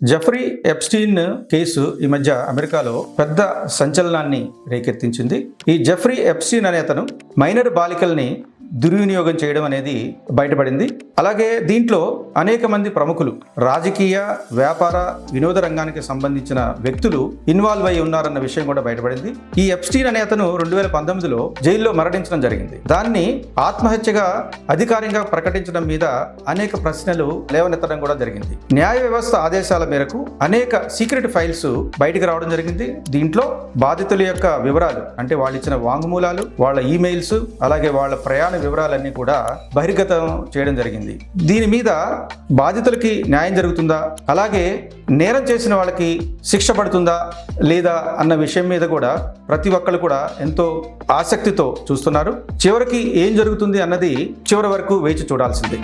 Jeffrey Epstein case ఈ మధ్య అమెరికాలో పెద్ద సంచలనాన్ని రేకెత్తించింది. ఈ జెఫ్రీ ఎప్స్టీన్ అనే అతను మైనర్ బాలికల్ని దుర్వినియోగం చేయడం అనేది బయటపడింది. అలాగే దీంట్లో అనేక మంది ప్రముఖులు, రాజకీయ, వ్యాపార, వినోద రంగానికి సంబంధించిన వ్యక్తులు ఇన్వాల్వ్ అయి ఉన్నారన్న విషయం కూడా బయటపడింది. ఈ ఎప్స్టీన్ అనే అతను 2019లో జైల్లో మరణించడం జరిగింది. దాన్ని ఆత్మహత్యగా అధికారికంగా ప్రకటించడం మీద అనేక ప్రశ్నలు లేవనెత్తడం కూడా జరిగింది. న్యాయ వ్యవస్థ ఆదేశాల మేరకు అనేక సీక్రెట్ ఫైల్స్ బయటికి రావడం జరిగింది. దీంట్లో బాధితుల యొక్క వివరాలు, అంటే వాళ్ళు ఇచ్చిన వాంగ్మూలాలు, వాళ్ళ ఈమెయిల్స్, అలాగే వాళ్ళ ప్రయాణ వివరాలన్నీ కూడా బహిర్గతం చేయడం జరిగింది. దీని మీద బాధితులకి న్యాయం జరుగుతుందా, అలాగే నేరం చేసిన వాళ్ళకి శిక్ష పడుతుందా లేదా అన్న విషయం మీద కూడా ప్రతి ఒక్కరు కూడా ఎంతో ఆసక్తితో చూస్తున్నారు. చివరికి ఏం జరుగుతుంది అన్నది చివరి వరకు వేచి చూడాల్సిందే.